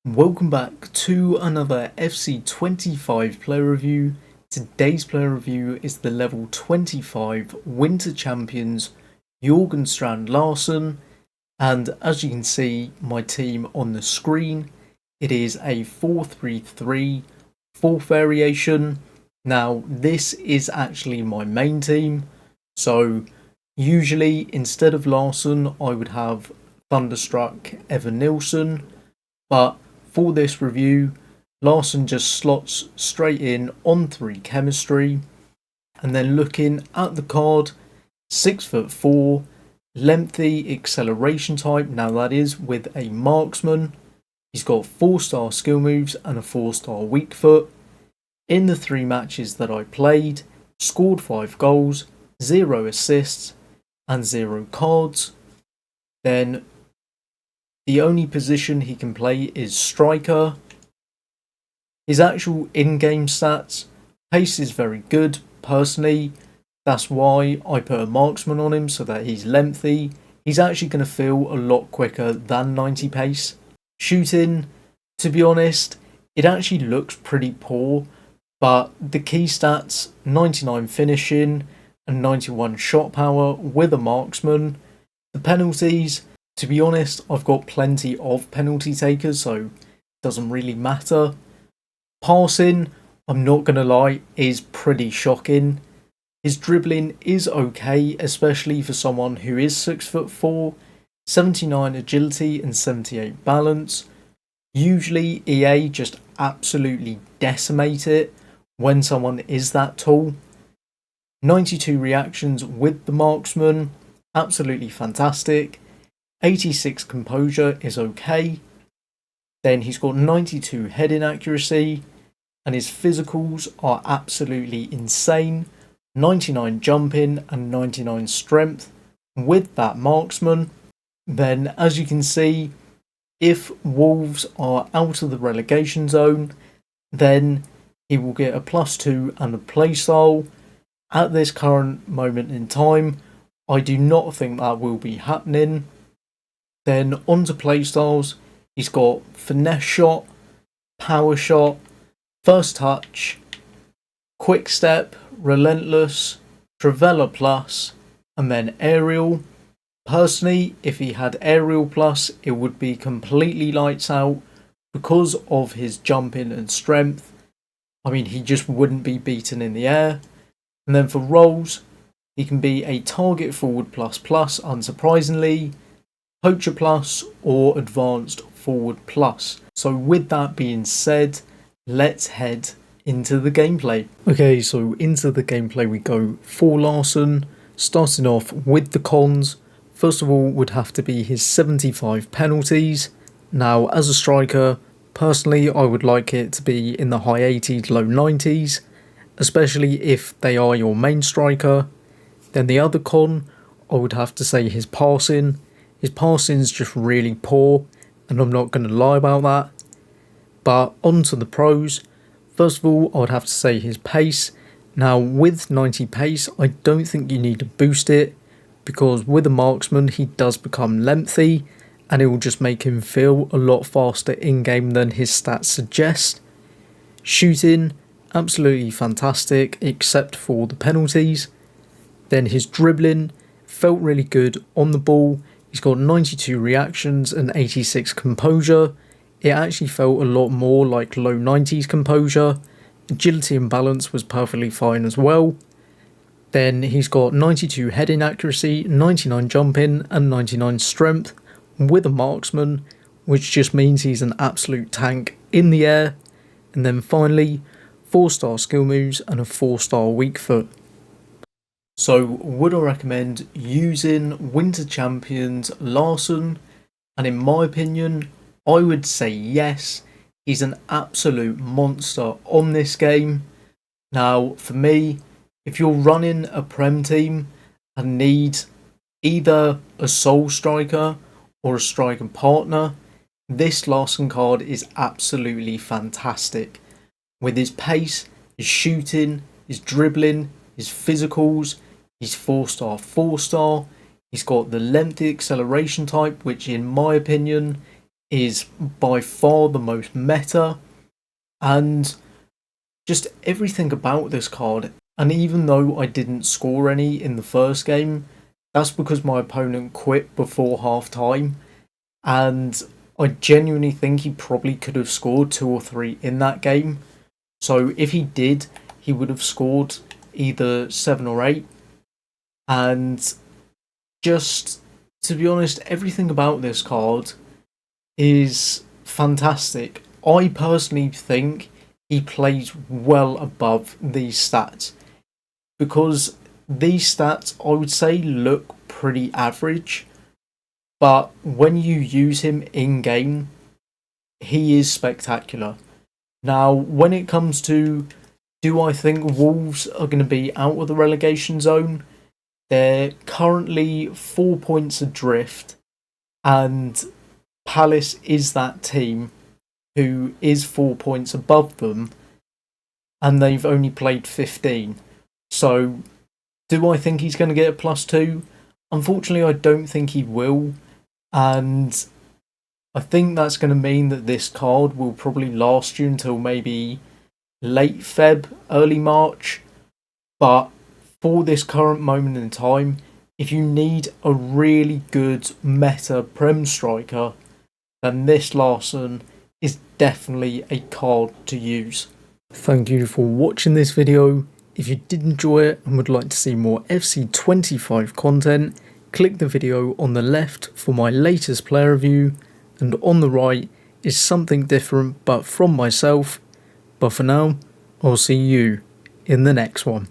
Welcome back to another FC25 player review. Today's player review is the level 25 Winter Champions Jorgen Strand Larsen, and as you can see my team on the screen, it is a 4-3-3 fourth variation. Now this is actually my main team, so usually instead of Larsen I would have Thunderstruck Evan Nilsson, but for this review, Larsen just slots straight in on 3 chemistry, and then looking at the card, 6'4", lengthy acceleration type. Now that is with a marksman. He's got 4-star skill moves and a 4-star weak foot. In the 3 matches that I played, scored 5 goals, 0 assists, and 0 cards. Then the only position he can play is striker. His actual in-game stats, pace is very good, personally. That's why I put a marksman on him, so that he's lengthy. He's actually going to feel a lot quicker than 90 pace. Shooting, to be honest, it actually looks pretty poor, but the key stats, 99 finishing and 91 shot power with a marksman. The penalties, to be honest, I've got plenty of penalty takers, so it doesn't really matter. Passing, I'm not going to lie, is pretty shocking. His dribbling is okay, especially for someone who is 6'4", 79 agility and 78 balance. Usually EA just absolutely decimate it when someone is that tall. 92 reactions with the marksman, absolutely fantastic. 86 composure is okay. Then he's got 92 heading accuracy, and his physicals are absolutely insane. 99 jumping and 99 strength with that marksman. Then, as you can see, if Wolves are out of the relegation zone, then he will get a +2 and a playstyle. At this current moment in time, I do not think that will be happening. Then onto playstyles, he's got finesse shot, power shot, first touch, quick step, relentless, Trivela plus, and then aerial. Personally, if he had aerial plus, it would be completely lights out because of his jumping and strength. I mean, he just wouldn't be beaten in the air. And then for roles, he can be a target forward plus plus, unsurprisingly, poacher plus, or advanced forward plus. So with that being said, let's head into the gameplay. Okay, so into the gameplay we go for Larsen. Starting off with the cons, first of all would have to be his 75 penalties. Now as a striker, personally I would like it to be in the high 80s, low 90s, especially if they are your main striker. Then the other con, I would have to say his passing. His passing's just really poor, and I'm not going to lie about that. But on to the pros. First of all, I would have to say his pace. Now with 90 pace, I don't think you need to boost it, because with a marksman he does become lengthy, and it will just make him feel a lot faster in-game than his stats suggest. Shooting, absolutely fantastic, except for the penalties. Then his dribbling, felt really good on the ball. He's got 92 reactions and 86 composure. It actually felt a lot more like low 90s composure. Agility and balance was perfectly fine as well. Then he's got 92 heading accuracy, 99 jumping and 99 strength with a marksman, which just means he's an absolute tank in the air. And then finally, 4-star skill moves and a 4-star weak foot. So would I recommend using Winter Champions Larsen? And in my opinion, I would say yes. He's an absolute monster on this game. Now for me, if you're running a Prem team and need either a sole striker or a striker partner, this Larsen card is absolutely fantastic. With his pace, his shooting, his dribbling, his physicals, he's 4-star, 4-star. He's got the lengthy acceleration type, which in my opinion is by far the most meta, and just everything about this card. And even though I didn't score any in the first game, that's because my opponent quit before half time, and I genuinely think he probably could have scored 2 or 3 in that game. So if he did, he would have scored either 7 or 8. And just to be honest, everything about this card is fantastic. I personally think he plays well above these stats, because these stats, I would say, look pretty average, but when you use him in game, he is spectacular. Now, when it comes to, do I think Wolves are going to be out of the relegation zone? They're currently 4 points adrift, and Palace is that team who is 4 points above them, and they've only played 15. So, do I think he's going to get a +2? Unfortunately, I don't think he will, and I think that's going to mean that this card will probably last you until maybe late Feb, early March. But for this current moment in time, if you need a really good meta Prem striker, then this Larsen is definitely a card to use. Thank you for watching this video. If you did enjoy it and would like to see more FC25 content, click the video on the left for my latest player review, and on the right is something different but from myself. But for now, I'll see you in the next one.